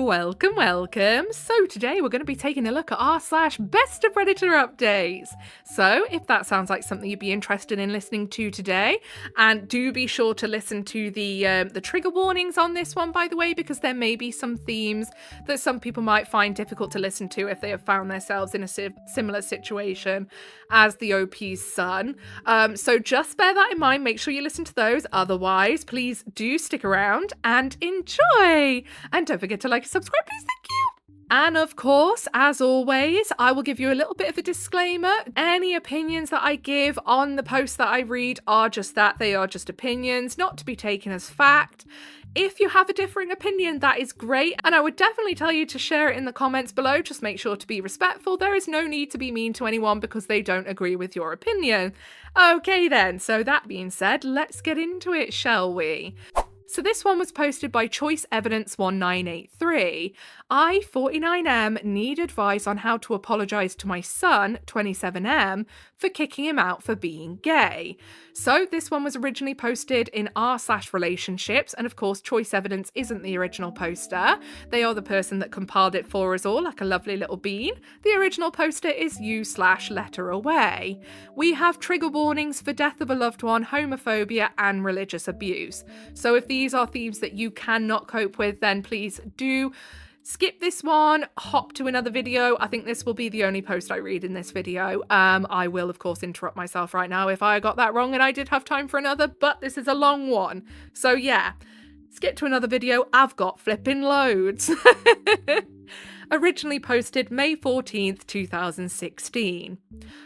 Welcome, welcome. So today we're going to be taking a look at r/Best of Redditor updates. So if that sounds like something you'd be interested in listening to today, and do be sure to listen to the trigger warnings on this one, by the way, because there may be some themes that some people might find difficult to listen to if they have found themselves in a similar situation as the OP's son. So just bear that in mind. Make sure you listen to those. Otherwise, please do stick around and enjoy. And don't forget to like and subscribe, please. Thank you. And of course, as always, I will give you a little bit of a disclaimer. Any opinions that I give on the posts that I read are just that. They are just opinions, not to be taken as fact. If you have a differing opinion, that is great. And I would definitely tell you to share it in the comments below. Just make sure to be respectful. There is no need to be mean to anyone because they don't agree with your opinion. Okay then, so that being said, let's get into it, shall we? So this one was posted by Choice Evidence 1983. I, 49M, need advice on how to apologise to my son, 27M, for kicking him out for being gay. So this one was originally posted in r/relationships, and of course Choice Evidence isn't the original poster. They are the person that compiled it for us all, like a lovely little bean. The original poster is you/letter away. We have trigger warnings for death of a loved one, homophobia, and religious abuse. So if these are themes that you cannot cope with, then please do skip this one, hop to another video. I think this will be the only post I read in this video. I will, of course, interrupt myself right now if I got that wrong and I did have time for another, but this is a long one. So yeah, skip to another video. I've got flipping loads. Originally posted May 14th, 2016.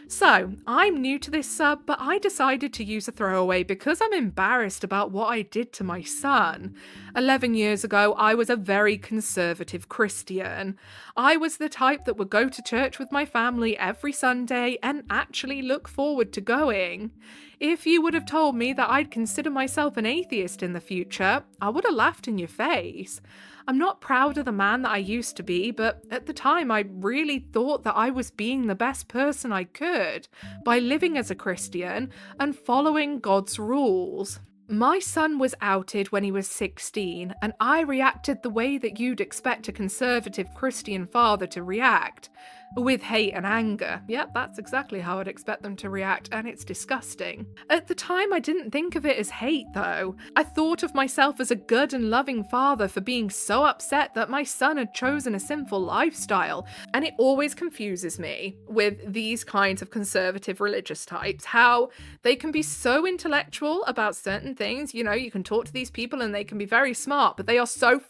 So, I'm new to this sub, but I decided to use a throwaway because I'm embarrassed about what I did to my son. 11 years ago, I was a very conservative Christian. I was the type that would go to church with my family every Sunday and actually look forward to going. If you would have told me that I'd consider myself an atheist in the future, I would have laughed in your face. I'm not proud of the man that I used to be, but at the time I really thought that I was being the best person I could by living as a Christian and following God's rules. My son was outed when he was 16, and I reacted the way that you'd expect a conservative Christian father to react, with hate and anger. Yep, that's exactly how I'd expect them to react, and it's disgusting. At the time, I didn't think of it as hate, though. I thought of myself as a good and loving father for being so upset that my son had chosen a sinful lifestyle, and it always confuses me with these kinds of conservative religious types, how they can be so intellectual about certain things. You know, you can talk to these people and they can be very smart, but they are so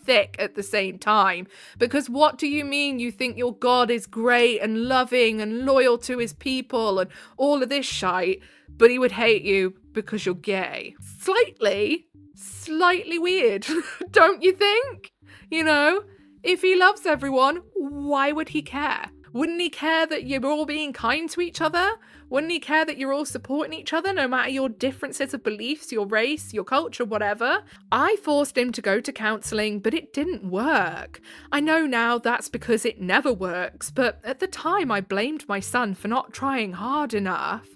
thick at the same time. Because what do you mean you think your God is great and loving and loyal to his people and all of this shite, but he would hate you because you're gay? Slightly weird, don't you think? You know, if he loves everyone, why would he care? Wouldn't he care that you're all being kind to each other? Wouldn't he care that you're all supporting each other no matter your differences of beliefs, your race, your culture, whatever? I forced him to go to counselling, but it didn't work. I know now that's because it never works, but at the time I blamed my son for not trying hard enough.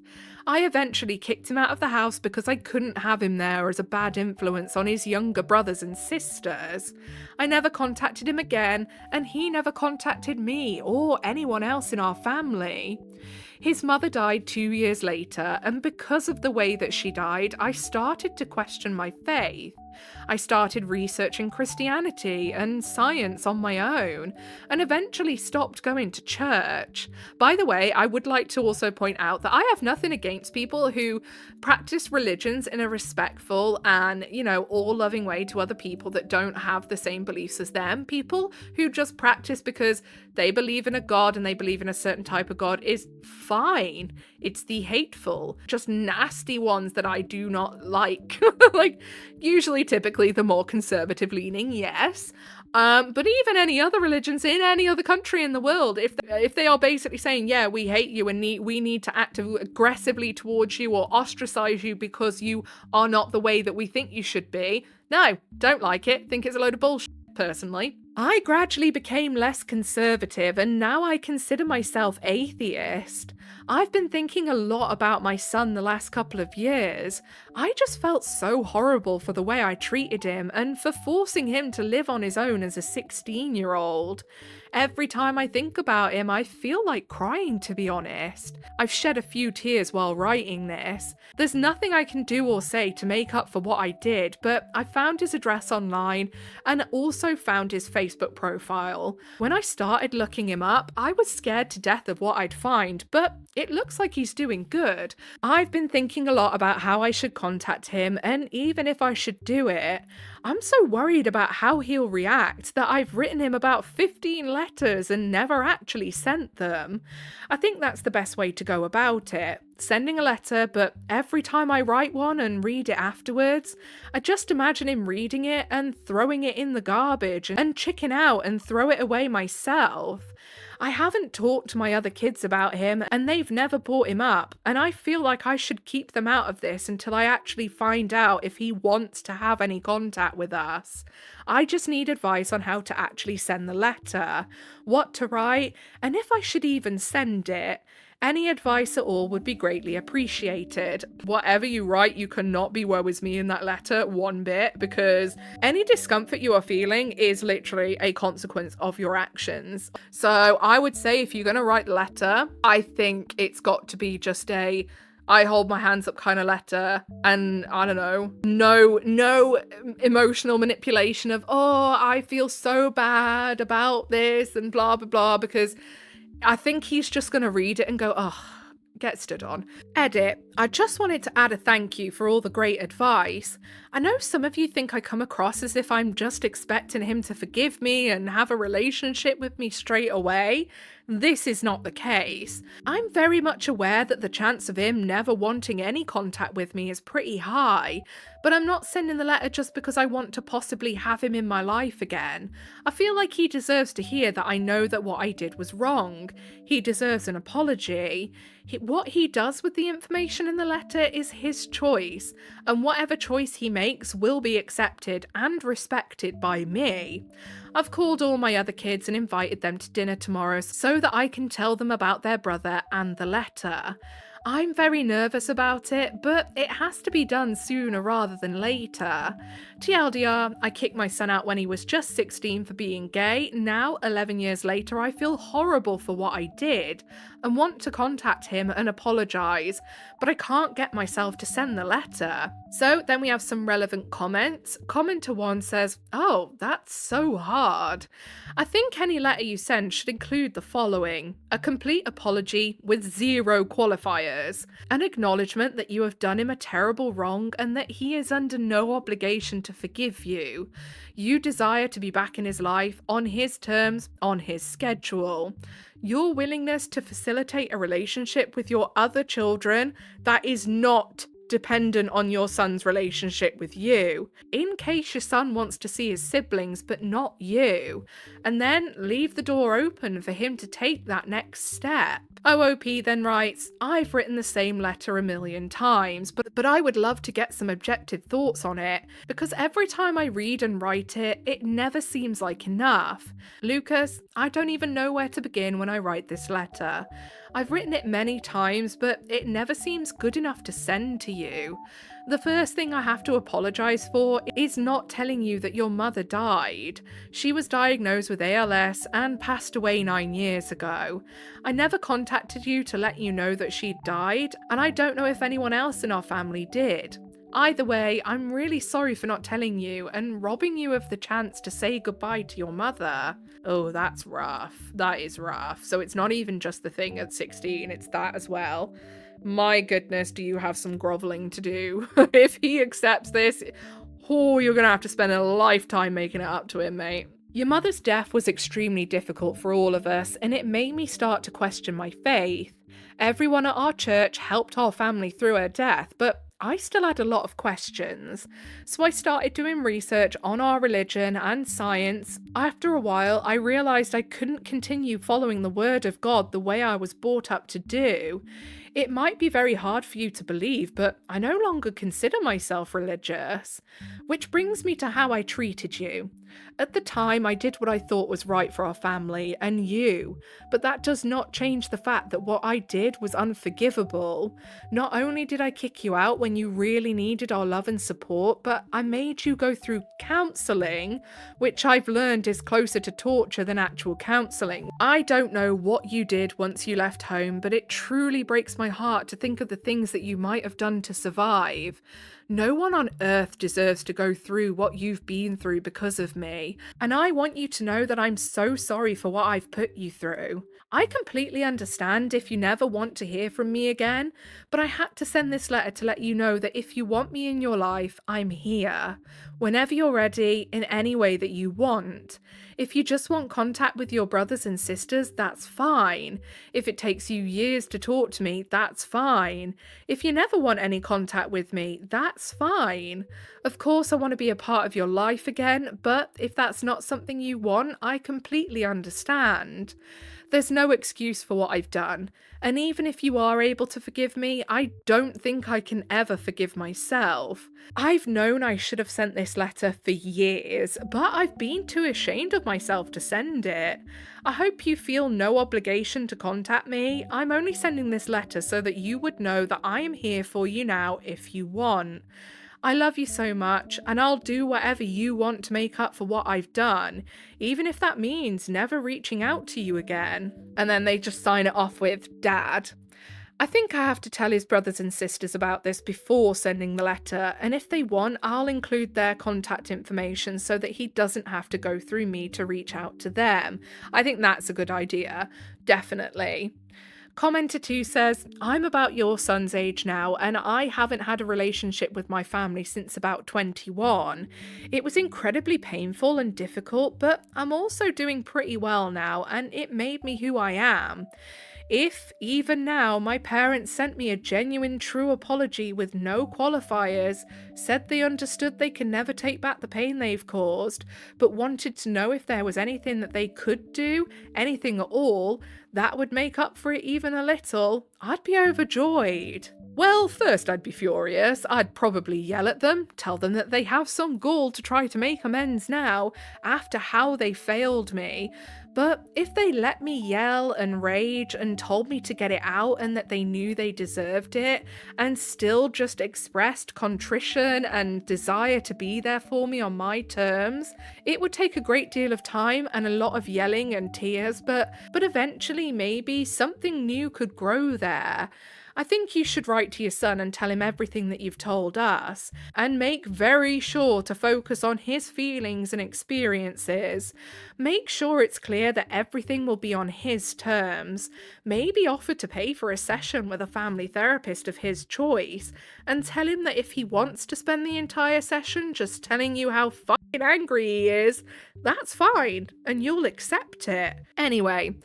I eventually kicked him out of the house because I couldn't have him there as a bad influence on his younger brothers and sisters. I never contacted him again, and he never contacted me or anyone else in our family. His mother died 2 years later, and because of the way that she died, I started to question my faith. I started researching Christianity and science on my own, and eventually stopped going to church. By the way, I would like to also point out that I have nothing against people who practice religions in a respectful and, you know, all-loving way to other people that don't have the same beliefs as them. People who just practice because they believe in a God and they believe in a certain type of God is fine. It's the hateful, just nasty ones that I do not like. Like, usually, typically, the more conservative leaning, yes. But even any other religions in any other country in the world, if they are basically saying, yeah, we hate you and we need to act aggressively towards you or ostracize you because you are not the way that we think you should be, no, don't like it, think it's a load of bullshit, personally. I gradually became less conservative and now I consider myself atheist. I've been thinking a lot about my son the last couple of years. I just felt so horrible for the way I treated him and for forcing him to live on his own as a 16-year-old. Every time I think about him, I feel like crying, to be honest. I've shed a few tears while writing this. There's nothing I can do or say to make up for what I did, but I found his address online and also found his Facebook profile. When I started looking him up, I was scared to death of what I'd find, but it looks like he's doing good. I've been thinking a lot about how I should contact him, and even if I should do it, I'm so worried about how he'll react that I've written him about 15 letters and never actually sent them. I think that's the best way to go about it. Sending a letter, but every time I write one and read it afterwards, I just imagine him reading it and throwing it in the garbage and chicken out and throw it away myself. I haven't talked to my other kids about him and they've never brought him up, and I feel like I should keep them out of this until I actually find out if he wants to have any contact with us. I just need advice on how to actually send the letter, what to write, and if I should even send it. Any advice at all would be greatly appreciated. Whatever you write, you cannot be woe is me in that letter one bit, because any discomfort you are feeling is literally a consequence of your actions. So I would say if you're going to write a letter, I think it's got to be just a I hold my hands up kind of letter, and I don't know, no emotional manipulation of, oh, I feel so bad about this and blah, blah, blah, because I think he's just going to read it and go, oh, get stood on. Edit. I just wanted to add a thank you for all the great advice. I know some of you think I come across as if I'm just expecting him to forgive me and have a relationship with me straight away. This is not the case. I'm very much aware that the chance of him never wanting any contact with me is pretty high, but I'm not sending the letter just because I want to possibly have him in my life again. I feel like he deserves to hear that I know that what I did was wrong. He deserves an apology. What he does with the information in the letter is his choice, and whatever choice he makes will be accepted and respected by me. I've called all my other kids and invited them to dinner tomorrow so that I can tell them about their brother and the letter. I'm very nervous about it, but it has to be done sooner rather than later. TLDR, I kicked my son out when he was just 16 for being gay. Now, 11 years later, I feel horrible for what I did and want to contact him and apologise, but I can't get myself to send the letter. So then we have some relevant comments. Commenter 1 says, oh, that's so hard. I think any letter you send should include the following: a complete apology with 0 qualifiers, an acknowledgement that you have done him a terrible wrong and that he is under no obligation to forgive you. You desire to be back in his life, on his terms, on his schedule. Your willingness to facilitate a relationship with your other children that is not dependent on your son's relationship with you, in case your son wants to see his siblings but not you, and then leave the door open for him to take that next step. OOP then writes, I've written the same letter a million times, but I would love to get some objective thoughts on it, because every time I read and write it, it never seems like enough. Lucas, I don't even know where to begin when I write this letter. I've written it many times, but it never seems good enough to send to you. The first thing I have to apologise for is not telling you that your mother died. She was diagnosed with ALS and passed away 9 years ago. I never contacted you to let you know that she'd died, and I don't know if anyone else in our family did. Either way, I'm really sorry for not telling you and robbing you of the chance to say goodbye to your mother. Oh, that's rough. That is rough. So it's not even just the thing at 16, it's that as well. My goodness, do you have some groveling to do? If he accepts this, oh, you're gonna have to spend a lifetime making it up to him, mate. Your mother's death was extremely difficult for all of us, and it made me start to question my faith. Everyone at our church helped our family through her death, but I still had a lot of questions, so I started doing research on our religion and science. After a while, I realised I couldn't continue following the word of God the way I was brought up to do. It might be very hard for you to believe, but I no longer consider myself religious. Which brings me to how I treated you. At the time, I did what I thought was right for our family and you, but that does not change the fact that what I did was unforgivable. Not only did I kick you out when you really needed our love and support, but I made you go through counselling, which I've learned is closer to torture than actual counselling. I don't know what you did once you left home, but it truly breaks my heart to think of the things that you might have done to survive. No one on earth deserves to go through what you've been through because of me, and I want you to know that I'm so sorry for what I've put you through. I completely understand if you never want to hear from me again, but I had to send this letter to let you know that if you want me in your life, I'm here. Whenever you're ready, in any way that you want. If you just want contact with your brothers and sisters, that's fine. If it takes you years to talk to me, that's fine. If you never want any contact with me, that's fine. Of course, I want to be a part of your life again, but if that's not something you want, I completely understand. There's no excuse for what I've done, and even if you are able to forgive me, I don't think I can ever forgive myself. I've known I should have sent this letter for years, but I've been too ashamed of myself to send it. I hope you feel no obligation to contact me. I'm only sending this letter so that you would know that I am here for you now if you want. I love you so much, and I'll do whatever you want to make up for what I've done, even if that means never reaching out to you again. And then they just sign it off with Dad. I think I have to tell his brothers and sisters about this before sending the letter, and if they want, I'll include their contact information so that he doesn't have to go through me to reach out to them. I think that's a good idea, definitely. Commenter 2 says, I'm about your son's age now, and I haven't had a relationship with my family since about 21. It was incredibly painful and difficult, but I'm also doing pretty well now, and it made me who I am. If, even now, my parents sent me a genuine, true apology with no qualifiers, said they understood they can never take back the pain they've caused, but wanted to know if there was anything that they could do, anything at all, that would make up for it even a little, I'd be overjoyed. Well, first I'd be furious. I'd probably yell at them, tell them that they have some gall to try to make amends now, after how they failed me. But if they let me yell and rage and told me to get it out and that they knew they deserved it, and still just expressed contrition and desire to be there for me on my terms, it would take a great deal of time and a lot of yelling and tears, but eventually maybe something new could grow there. I think you should write to your son and tell him everything that you've told us, and make very sure to focus on his feelings and experiences. Make sure it's clear that everything will be on his terms. Maybe offer to pay for a session with a family therapist of his choice, and tell him that if he wants to spend the entire session just telling you how fucking angry he is, that's fine, and you'll accept it. Anyway,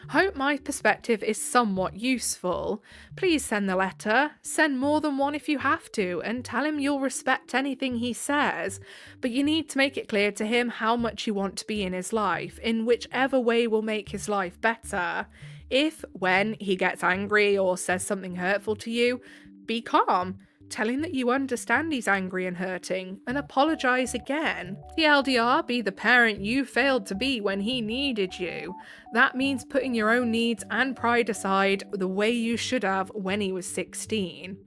hope my perspective is somewhat useful. Please send the letter, send more than one if you have to, and tell him you'll respect anything he says, but you need to make it clear to him how much you want to be in his life, in whichever way will make his life better. If, when he gets angry or says something hurtful to you, be calm. Tell him that you understand he's angry and hurting, and apologise again. TLDR, be the parent you failed to be when he needed you. That means putting your own needs and pride aside the way you should have when he was 16.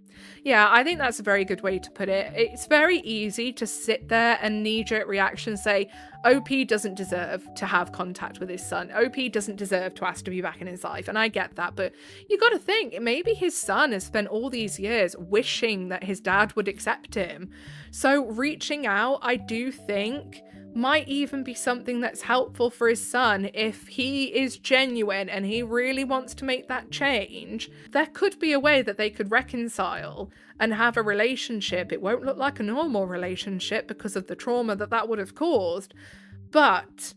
Yeah, I think that's a very good way to put it. It's very easy to sit there and knee-jerk reaction say, OP doesn't deserve to have contact with his son. OP doesn't deserve to ask to be back in his life. And I get that, but you got to think, maybe his son has spent all these years wishing that his dad would accept him. So reaching out, I do think, might even be something that's helpful for his son if he is genuine and he really wants to make that change. There could be a way that they could reconcile and have a relationship. It won't look like a normal relationship because of the trauma that would have caused. But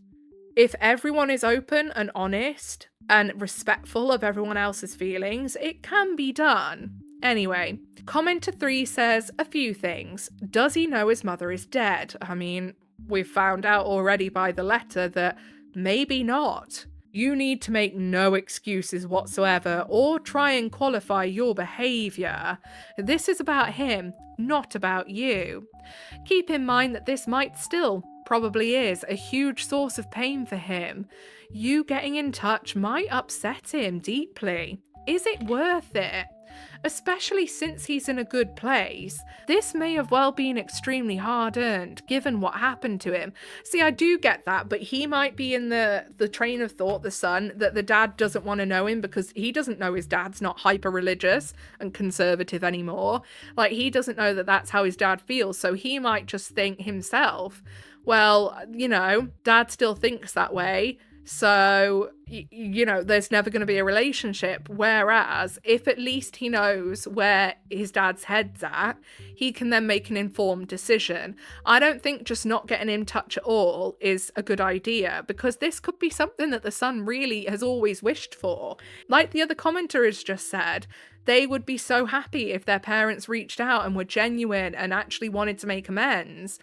if everyone is open and honest and respectful of everyone else's feelings, it can be done. Anyway, commenter 3 says a few things. Does he know his mother is dead? I mean, we've found out already by the letter that maybe not. You need to make no excuses whatsoever or try and qualify your behaviour. This is about him, not about you. Keep in mind that this might still probably is a huge source of pain for him. You getting in touch might upset him deeply. Is it worth it? Especially since he's in a good place, this may have well been extremely hard earned given what happened to him. See, I do get that, but he might be in the train of thought, the son, that the dad doesn't want to know him because he doesn't know his dad's not hyper religious and conservative anymore. Like, he doesn't know that that's how his dad feels, so he might just think himself, well, dad still thinks that way. So, there's never going to be a relationship. Whereas if at least he knows where his dad's head's at, he can then make an informed decision. I don't think just not getting in touch at all is a good idea, because this could be something that the son really has always wished for. Like the other commenter has just said, they would be so happy if their parents reached out and were genuine and actually wanted to make amends.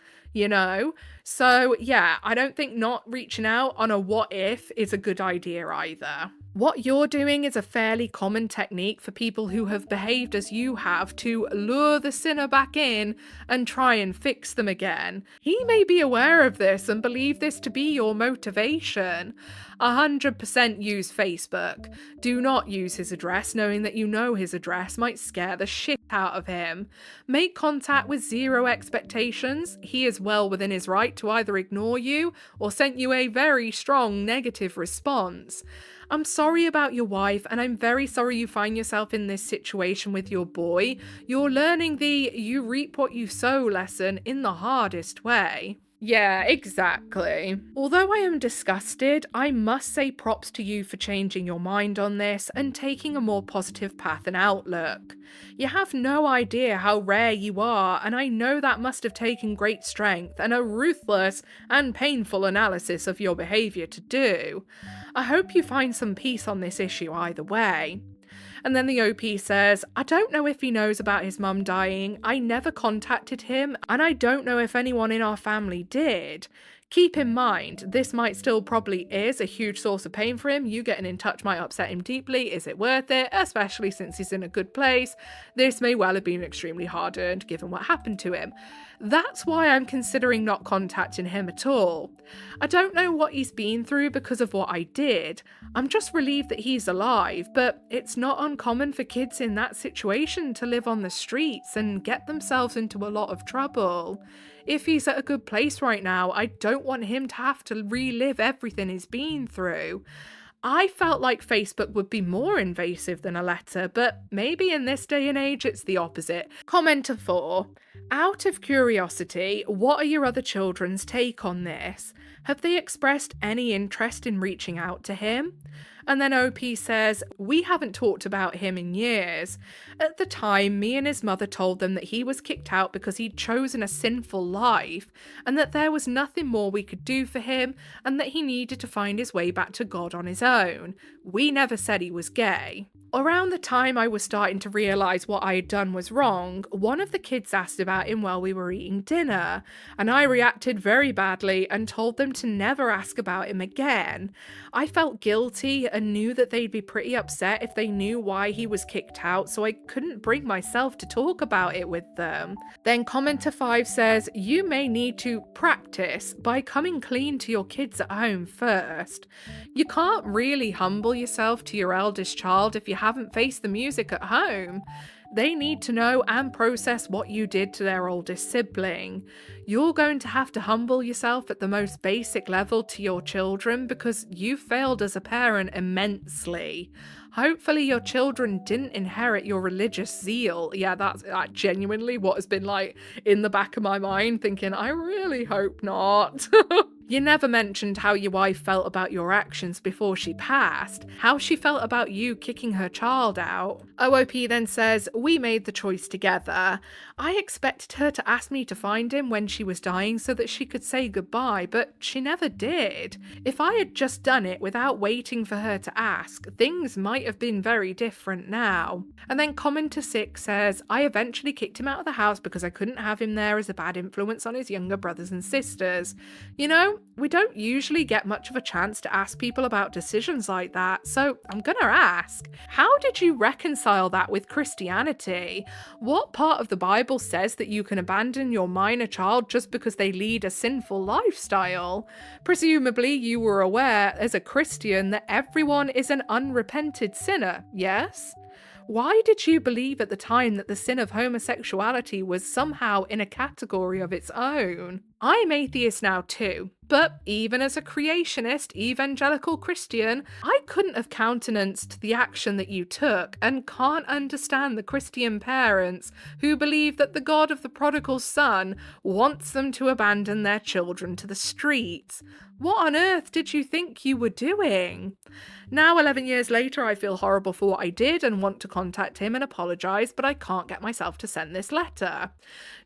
So yeah, I don't think not reaching out on a what if is a good idea either. What you're doing is a fairly common technique for people who have behaved as you have to lure the sinner back in and try and fix them again. He may be aware of this and believe this to be your motivation. 100% use Facebook. Do not use his address knowing that you know his address might scare the shit out of him. Make contact with zero expectations. He is well within his right to either ignore you or send you a very strong negative response. I'm sorry about your wife, and I'm very sorry you find yourself in this situation with your boy. You're learning the you reap what you sow lesson in the hardest way. Yeah, exactly. Although I am disgusted, I must say props to you for changing your mind on this and taking a more positive path and outlook. You have no idea how rare you are, and I know that must have taken great strength and a ruthless and painful analysis of your behaviour to do. I hope you find some peace on this issue either way. And then the OP says, I don't know if he knows about his mum dying. I never contacted him, and I don't know if anyone in our family did. Keep in mind, this might still probably is a huge source of pain for him. You getting in touch might upset him deeply. Is it worth it? Especially since he's in a good place. This may well have been extremely hard earned given what happened to him. That's why I'm considering not contacting him at all. I don't know what he's been through because of what I did. I'm just relieved that he's alive, but it's not uncommon for kids in that situation to live on the streets and get themselves into a lot of trouble. If he's at a good place right now, I don't want him to have to relive everything he's been through. I felt like Facebook would be more invasive than a letter, but maybe in this day and age it's the opposite. Commenter 4. Out of curiosity, what are your other children's take on this? Have they expressed any interest in reaching out to him? And then OP says, we haven't talked about him in years. At the time, me and his mother told them that he was kicked out because he'd chosen a sinful life, and that there was nothing more we could do for him, and that he needed to find his way back to God on his own. We never said he was gay. Around the time I was starting to realise what I had done was wrong, one of the kids asked about him while we were eating dinner, and I reacted very badly and told them to never ask about him again. I felt guilty and knew that they'd be pretty upset if they knew why he was kicked out, so I couldn't bring myself to talk about it with them. Then commenter 5 says, you may need to practice by coming clean to your kids at home first. You can't really humble yourself to your eldest child if you haven't faced the music at home. They need to know and process what you did to their oldest sibling. You're going to have to humble yourself at the most basic level to your children because you failed as a parent immensely. Hopefully your children didn't inherit your religious zeal. Yeah, that's genuinely what has been like in the back of my mind, thinking, I really hope not. You never mentioned how your wife felt about your actions before she passed, how she felt about you kicking her child out. OOP then says, we made the choice together. I expected her to ask me to find him when she was dying so that she could say goodbye, but she never did. If I had just done it without waiting for her to ask, things might have been very different now. And then commenter 6 says, I eventually kicked him out of the house because I couldn't have him there as a bad influence on his younger brothers and sisters. You know, we don't usually get much of a chance to ask people about decisions like that, so I'm gonna ask, how did you reconcile that with Christianity? What part of the Bible says that you can abandon your minor child just because they lead a sinful lifestyle? Presumably you were aware as a Christian that everyone is an unrepented sinner, yes? Why did you believe at the time that the sin of homosexuality was somehow in a category of its own? I'm atheist now too, but even as a creationist evangelical Christian, I couldn't have countenanced the action that you took and can't understand the Christian parents who believe that the God of the prodigal son wants them to abandon their children to the streets. What on earth did you think you were doing? Now, 11 years later, I feel horrible for what I did and want to contact him and apologise, but I can't get myself to send this letter.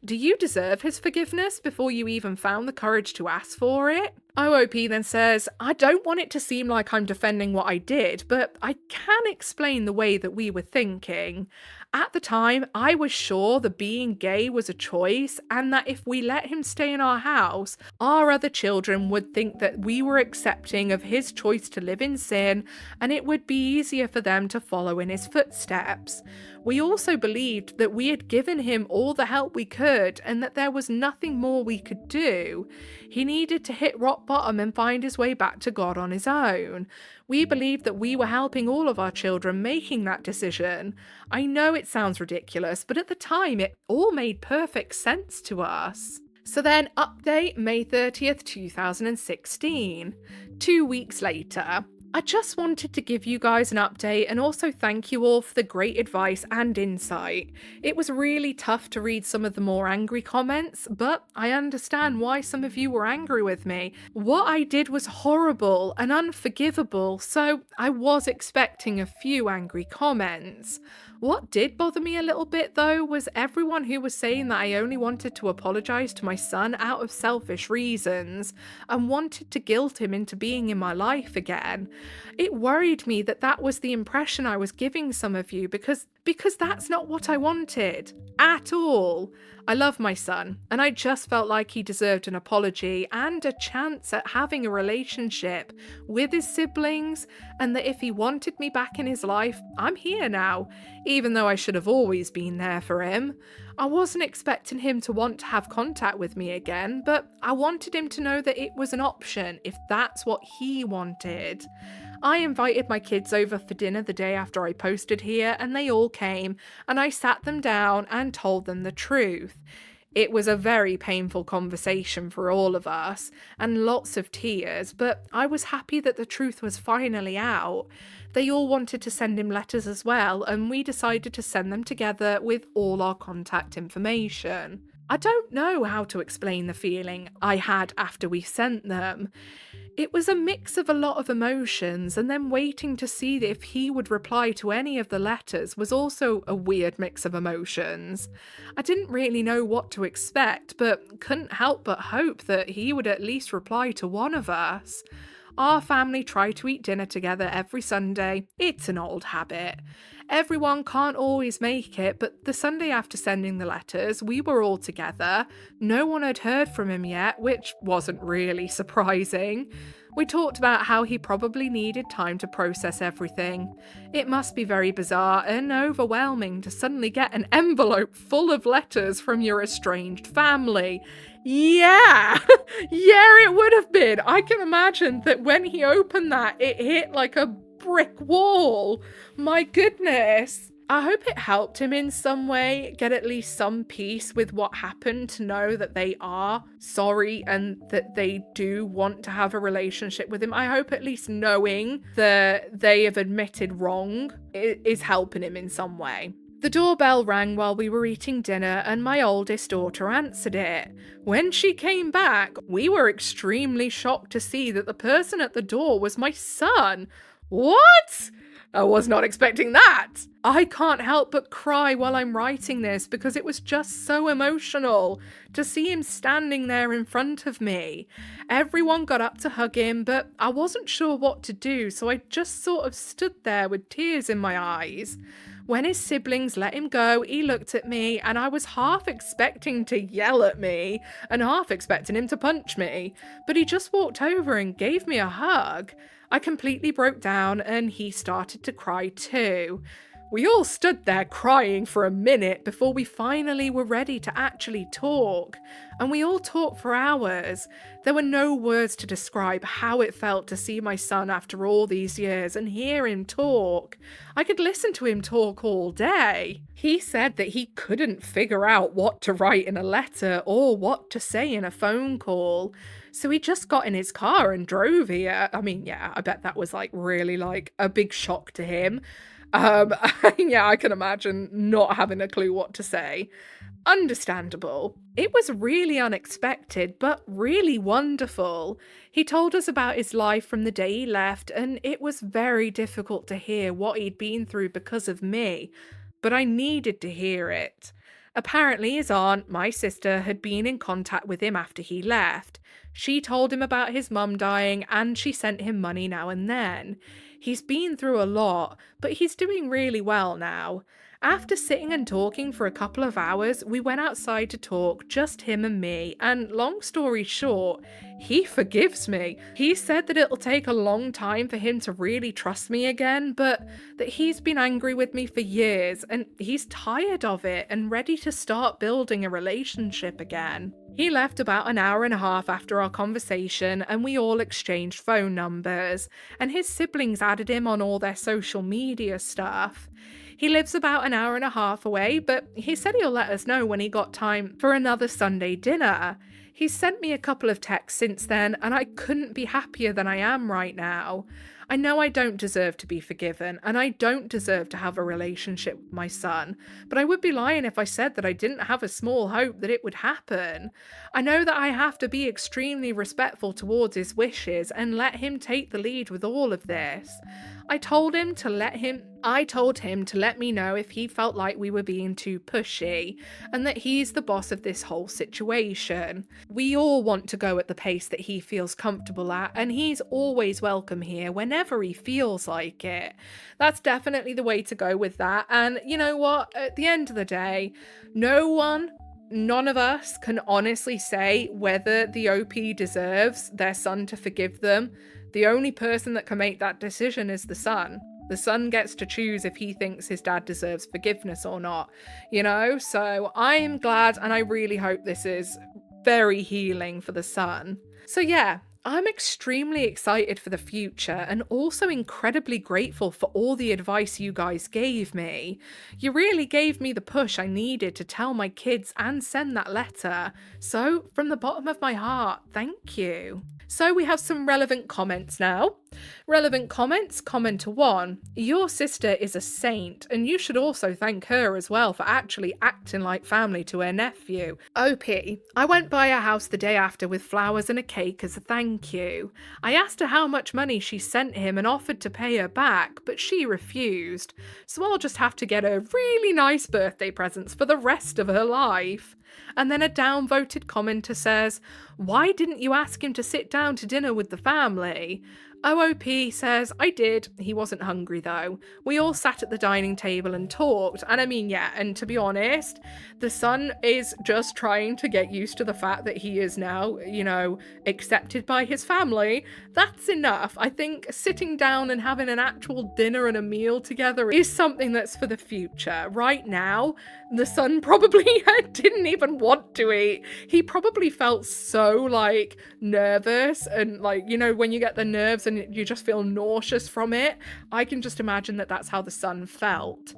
Do you deserve his forgiveness before you even found the courage to ask for it? OOP then says, I don't want it to seem like I'm defending what I did, but I can explain the way that we were thinking. At the time, I was sure that being gay was a choice and that if we let him stay in our house, our other children would think that we were accepting of his choice to live in sin and it would be easier for them to follow in his footsteps. We also believed that we had given him all the help we could and that there was nothing more we could do. He needed to hit rock bottom and find his way back to God on his own. We believed that we were helping all of our children making that decision. I know it sounds ridiculous, but at the time it all made perfect sense to us. So then, update May 30th, 2016. 2 weeks later. I just wanted to give you guys an update and also thank you all for the great advice and insight. It was really tough to read some of the more angry comments, but I understand why some of you were angry with me. What I did was horrible and unforgivable, so I was expecting a few angry comments. What did bother me a little bit though was everyone who was saying that I only wanted to apologise to my son out of selfish reasons and wanted to guilt him into being in my life again. It worried me that that was the impression I was giving some of you because that's not what I wanted at all. I love my son and I just felt like he deserved an apology and a chance at having a relationship with his siblings, and that if he wanted me back in his life, I'm here now, even though I should have always been there for him. I wasn't expecting him to want to have contact with me again, but I wanted him to know that it was an option if that's what he wanted. I invited my kids over for dinner the day after I posted here and they all came, and I sat them down and told them the truth. It was a very painful conversation for all of us and lots of tears, but I was happy that the truth was finally out. They all wanted to send him letters as well, and we decided to send them together with all our contact information. I don't know how to explain the feeling I had after we sent them. It was a mix of a lot of emotions, and then waiting to see if he would reply to any of the letters was also a weird mix of emotions. I didn't really know what to expect, but couldn't help but hope that he would at least reply to one of us. Our family try to eat dinner together every Sunday. It's an old habit. Everyone can't always make it, but the Sunday after sending the letters, we were all together. No one had heard from him yet, which wasn't really surprising. We talked about how he probably needed time to process everything. It must be very bizarre and overwhelming to suddenly get an envelope full of letters from your estranged family. Yeah, it would have been. I can imagine that when he opened that, it hit like a brick wall. My goodness. I hope it helped him in some way get at least some peace with what happened, to know that they are sorry and that they do want to have a relationship with him. I hope at least knowing that they have admitted wrong is helping him in some way. The doorbell rang while we were eating dinner and my oldest daughter answered it. When she came back, we were extremely shocked to see that the person at the door was my son. What? I was not expecting that. I can't help but cry while I'm writing this because it was just so emotional to see him standing there in front of me. Everyone got up to hug him, but I wasn't sure what to do, so I just sort of stood there with tears in my eyes. When his siblings let him go, he looked at me and I was half expecting to yell at me and half expecting him to punch me, but he just walked over and gave me a hug. I completely broke down and he started to cry too. We all stood there crying for a minute before we finally were ready to actually talk. And we all talked for hours. There were no words to describe how it felt to see my son after all these years and hear him talk. I could listen to him talk all day. He said that he couldn't figure out what to write in a letter or what to say in a phone call. So he just got in his car and drove here. I mean, yeah, I bet that was really a big shock to him. Yeah, I can imagine not having a clue what to say. Understandable. It was really unexpected, but really wonderful. He told us about his life from the day he left, and it was very difficult to hear what he'd been through because of me, but I needed to hear it. Apparently, his aunt, my sister, had been in contact with him after he left. She told him about his mum dying, and she sent him money now and then. He's been through a lot, but he's doing really well now. After sitting and talking for a couple of hours, we went outside to talk, just him and me, and long story short, he forgives me. He said that it'll take a long time for him to really trust me again, but that he's been angry with me for years, and he's tired of it and ready to start building a relationship again. He left about an hour and a half after our conversation, and we all exchanged phone numbers, and his siblings added him on all their social media stuff. He lives about an hour and a half away, but he said he'll let us know when he got time for another Sunday dinner. He's sent me a couple of texts since then, and I couldn't be happier than I am right now. I know I don't deserve to be forgiven, and I don't deserve to have a relationship with my son, but I would be lying if I said that I didn't have a small hope that it would happen. I know that I have to be extremely respectful towards his wishes and let him take the lead with all of this. I told him to let me know if he felt like we were being too pushy, and that he's the boss of this whole situation. We all want to go at the pace that he feels comfortable at, and he's always welcome here whenever he feels like it. That's definitely the way to go with that, and you know what? At the end of the day, none of us can honestly say whether the OP deserves their son to forgive them. The only person that can make that decision is the son. The son gets to choose if he thinks his dad deserves forgiveness or not, So I am glad, and I really hope this is very healing for the son. So yeah, I'm extremely excited for the future and also incredibly grateful for all the advice you guys gave me. You really gave me the push I needed to tell my kids and send that letter. So from the bottom of my heart, thank you. So we have some relevant comments now. Relevant comments, commenter 1. Your sister is a saint, and you should also thank her as well for actually acting like family to her nephew. OP. I went by her house the day after with flowers and a cake as a thank you. I asked her how much money she sent him and offered to pay her back, but she refused. So I'll just have to get her really nice birthday presents for the rest of her life. And then a downvoted commenter says, why didn't you ask him to sit down to dinner with the family? OOP says, I did. He wasn't hungry though. We all sat at the dining table and talked. And I mean, yeah, and to be honest, the son is just trying to get used to the fact that he is now, accepted by his family. That's enough. I think sitting down and having an actual dinner and a meal together is something that's for the future. Right now, the son probably didn't even want to eat. He probably felt so nervous and when you get the nerves and you just feel nauseous from it. I can just imagine that that's how the son felt.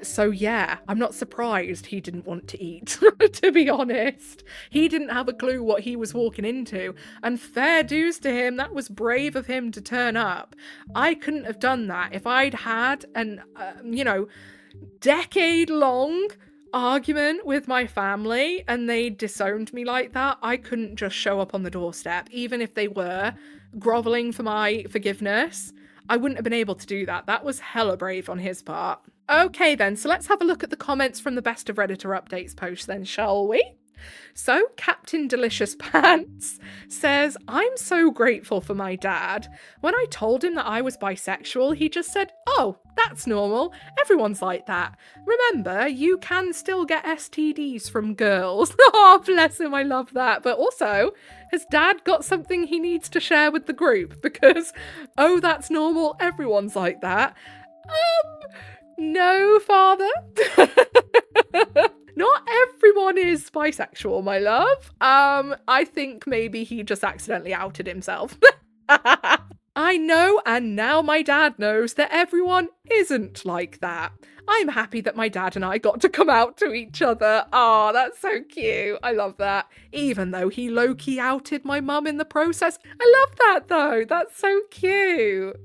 So yeah, I'm not surprised he didn't want to eat, to be honest. He didn't have a clue what he was walking into, and fair dues to him, that was brave of him to turn up. I couldn't have done that if I'd had an, decade-long argument with my family and they disowned me like that. I couldn't just show up on the doorstep, even if they were groveling for my forgiveness. I wouldn't have been able to do that. That was hella brave on his part. Okay then, so let's have a look at the comments from the Best of Redditor Updates post then, shall we? So Captain Delicious Pants says, I'm so grateful for my dad. When I told him that I was bisexual, he just said, oh, that's normal. Everyone's like that. Remember, you can still get STDs from girls. Oh, bless him. I love that. But also, has dad got something he needs to share with the group? Because, oh, that's normal. Everyone's like that. No, father. Not everyone is bisexual, my love. I think maybe he just accidentally outed himself. I know, and now my dad knows that everyone isn't like that. I'm happy that my dad and I got to come out to each other. Oh, that's so cute. I love that. Even though he low-key outed my mum in the process. I love that though. That's so cute.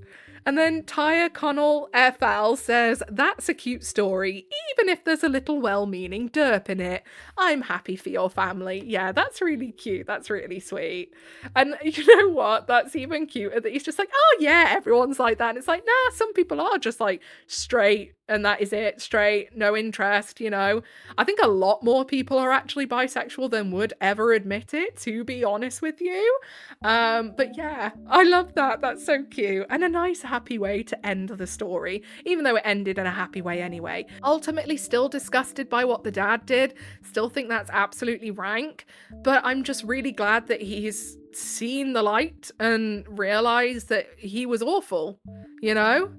And then Tyre Connell FL says, that's a cute story, even if there's a little well-meaning derp in it. I'm happy for your family. Yeah, that's really cute. That's really sweet. And you know what? That's even cuter that he's just like, oh yeah, everyone's like that. And it's like, nah, some people are just like straight and that is it. Straight, no interest, you know. I think a lot more people are actually bisexual than would ever admit it, to be honest with you. But yeah, I love that. That's so cute. And a nice, happy way to end the story, even though it ended in a happy way anyway. Ultimately, still disgusted by what the dad did. Still think that's absolutely rank. But I'm just really glad that he's seen the light and realized that he was awful, you know?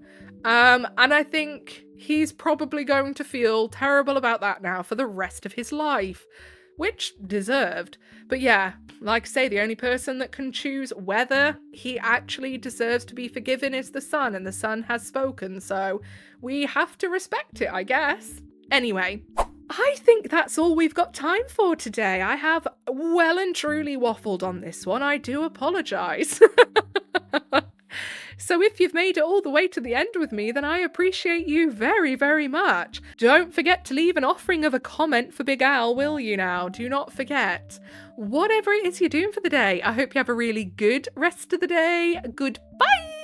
And I think he's probably going to feel terrible about that now for the rest of his life, which deserved. But yeah, like I say, the only person that can choose whether he actually deserves to be forgiven is the son, and the son has spoken, so we have to respect it, I guess. Anyway, I think that's all we've got time for today. I have well and truly waffled on this one. I do apologise. So if you've made it all the way to the end with me, then I appreciate you very, very much. Don't forget to leave an offering of a comment for Big Al, will you now? Do not forget. Whatever it is you're doing for the day, I hope you have a really good rest of the day. Goodbye!